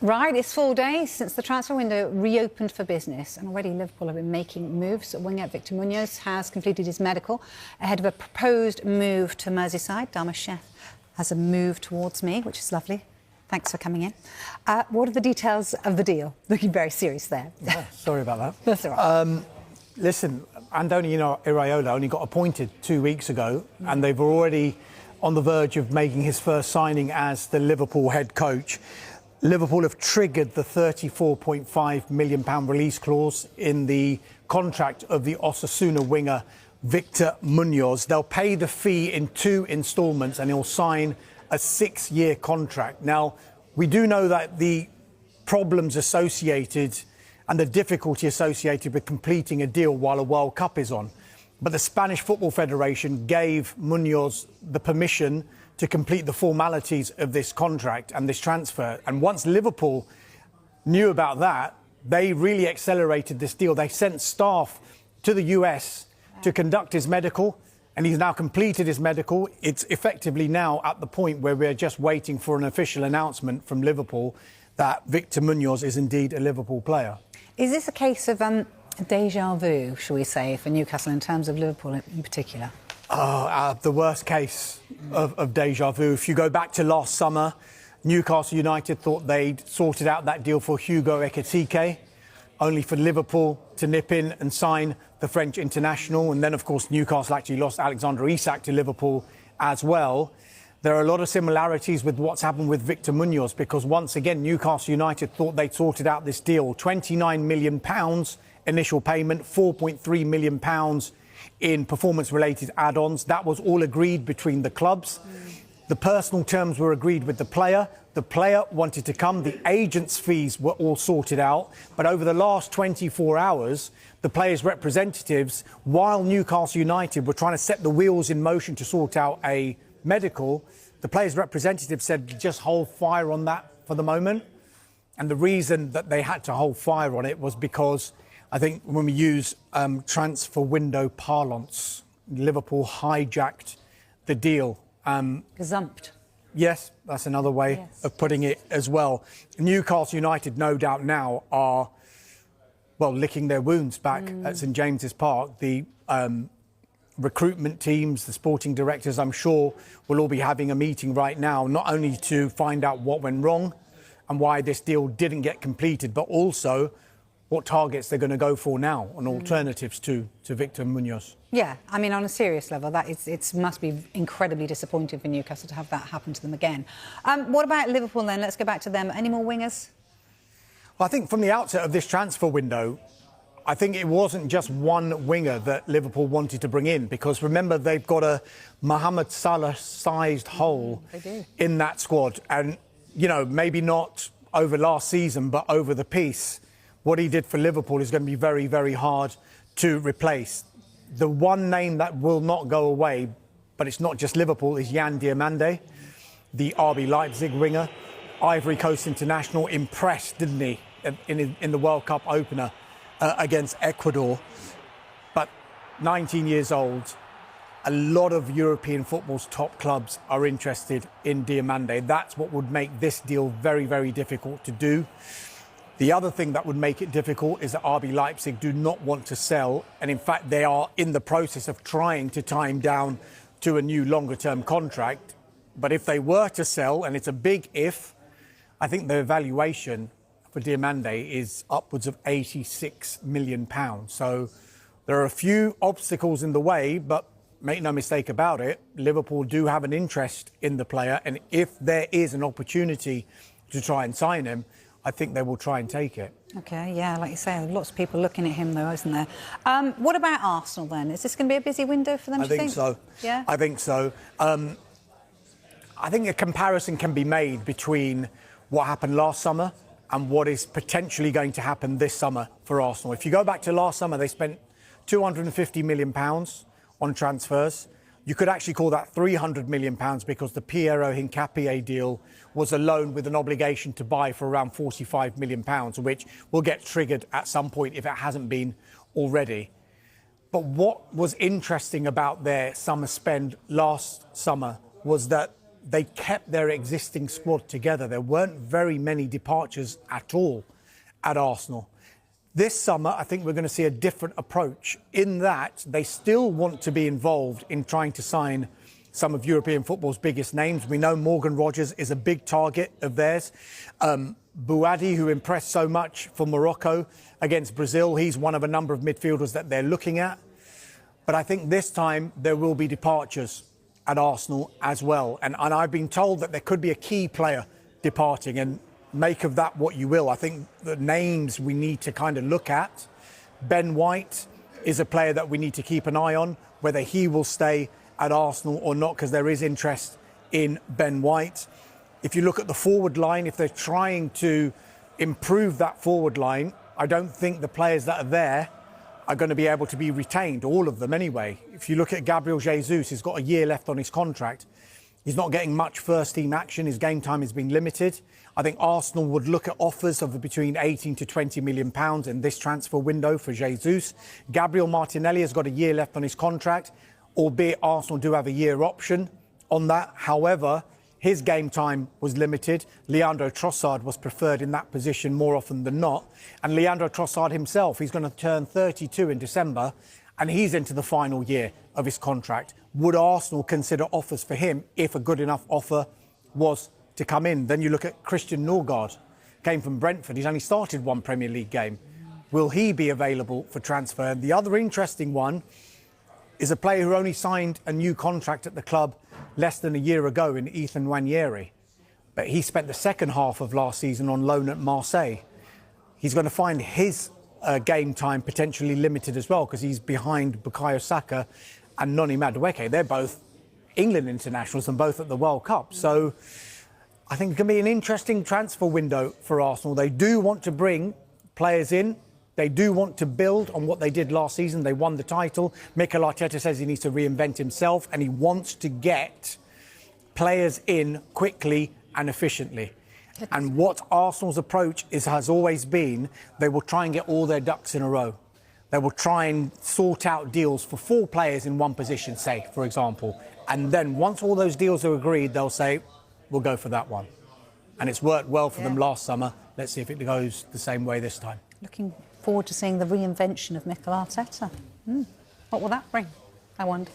Right, it's 4 days since the transfer window reopened for business, and already Liverpool have been making moves. Winger Victor Muñoz has completed his medical ahead of a proposed move to Merseyside. Dharma Chef has a move towards me, which is lovely. Thanks for coming in. What are the details of the deal? Looking very serious there. Yeah, sorry about that. That's all right. Listen, Antonio Iraola only got appointed 2 weeks ago, and they've already on the verge of making his first signing as the Liverpool head coach. Liverpool have triggered the £34.5 million release clause in the contract of the Osasuna winger Victor Muñoz. They'll pay the fee in 2 instalments and he'll sign a 6-year contract. Now, we do know that the problems associated and the difficulty associated with completing a deal while a World Cup is on. But the Spanish Football Federation gave Muñoz the permission to complete the formalities of this contract and this transfer. And once Liverpool knew about that, they really accelerated this deal. They sent staff to the US to conduct his medical, and he's now completed his medical. It's effectively now at the point where we're just waiting for an official announcement from Liverpool that Victor Muñoz is indeed a Liverpool player. Is this a case of déjà vu, shall we say, for Newcastle in terms of Liverpool in particular? The worst case of déjà vu. If you go back to last summer, Newcastle United thought they'd sorted out that deal for Hugo Ekitike, only for Liverpool to nip in and sign the French international. And then, of course, Newcastle actually lost Alexander Isak to Liverpool as well. There are a lot of similarities with what's happened with Victor Muñoz, because once again, Newcastle United thought they'd sorted out this deal. £29 million initial payment, £4.3 million in performance-related add-ons. That was all agreed between the clubs. The personal terms were agreed with the player. The player wanted to come. The agent's fees were all sorted out. But over the last 24 hours, the players' representatives, while Newcastle United were trying to set the wheels in motion to sort out a medical, the players' representatives said, just hold fire on that for the moment. And the reason that they had to hold fire on it was because I think when we use transfer window parlance, Liverpool hijacked the deal. Gazumped. Yes, that's another way of putting it as well. Newcastle United, no doubt now, are, well, licking their wounds back at St James's Park. The recruitment teams, the sporting directors, I'm sure, will all be having a meeting right now, not only to find out what went wrong and why this deal didn't get completed, but also what targets they're going to go for now on alternatives to Victor Muñoz. Yeah, I mean, on a serious level, it must be incredibly disappointing for Newcastle to have that happen to them again. What about Liverpool then? Let's go back to them. Any more wingers? Well, I think from the outset of this transfer window, I think it wasn't just one winger that Liverpool wanted to bring in, because remember, they've got a Mohamed Salah-sized hole in that squad. And, you know, maybe not over last season, but over the piece, what he did for Liverpool is going to be very, very hard to replace. The one name that will not go away, but it's not just Liverpool, is Yan Diomande, the RB Leipzig winger. Ivory Coast international, impressed, didn't he, in the World Cup opener against Ecuador. But 19 years old, a lot of European football's top clubs are interested in Diomande. That's what would make this deal very, very difficult to do. The other thing that would make it difficult is that RB Leipzig do not want to sell, and in fact they are in the process of trying to tie him down to a new longer-term contract. But if they were to sell, and it's a big if, I think the valuation for Diomande is upwards of £86 million. So there are a few obstacles in the way, but make no mistake about it, Liverpool do have an interest in the player, and if there is an opportunity to try and sign him, I think they will try and take it. OK, yeah, like you say, lots of people looking at him, though, isn't there? What about Arsenal, then? Is this going to be a busy window for them, do you think? I think so. Yeah? I think so. I think a comparison can be made between what happened last summer and what is potentially going to happen this summer for Arsenal. If you go back to last summer, they spent £250 million on transfers. You could actually call that £300 million because the Piero Hincapié deal was a loan with an obligation to buy for around £45 million, which will get triggered at some point if it hasn't been already. But what was interesting about their summer spend last summer was that they kept their existing squad together. There weren't very many departures at all at Arsenal. This summer, I think we're going to see a different approach in that they still want to be involved in trying to sign some of European football's biggest names. We know Morgan Rogers is a big target of theirs. Bouadi, who impressed so much for Morocco against Brazil, he's one of a number of midfielders that they're looking at. But I think this time there will be departures at Arsenal as well. And I've been told that there could be a key player departing, and make of that what you will. I think the names we need to kind of look at. Ben White is a player that we need to keep an eye on, whether he will stay at Arsenal or not, because there is interest in Ben White. If you look at the forward line, if they're trying to improve that forward line, I don't think the players that are there are going to be able to be retained, all of them anyway. If you look at Gabriel Jesus, he's got a year left on his contract. He's not getting much first-team action. His game time has been limited. I think Arsenal would look at offers of between 18 to 20 million pounds in this transfer window for Jesus. Gabriel Martinelli has got a year left on his contract, albeit Arsenal do have a year option on that. However, his game time was limited. Leandro Trossard was preferred in that position more often than not. And Leandro Trossard himself, he's going to turn 32 in December, and he's into the final year of his contract. Would Arsenal consider offers for him if a good enough offer was to come in? Then you look at Christian Norgard, came from Brentford. He's only started one Premier League game. Will he be available for transfer? And the other interesting one is a player who only signed a new contract at the club less than a year ago in Ethan Nwaneri. But he spent the second half of last season on loan at Marseille. He's going to find his game time potentially limited as well, because he's behind Bukayo Saka and Noni Madueke. They're both England internationals and both at the World Cup. So I think it can be an interesting transfer window for Arsenal. They do want to bring players in. They do want to build on what they did last season. They won the title. Mikel Arteta says he needs to reinvent himself, and he wants to get players in quickly and efficiently. And what Arsenal's approach has always been, they will try and get all their ducks in a row. They will try and sort out deals for 4 players in one position, say, for example. And then once all those deals are agreed, they'll say, we'll go for that one. And it's worked well for them last summer. Let's see if it goes the same way this time. Looking forward to seeing the reinvention of Mikel Arteta. What will that bring, I wonder?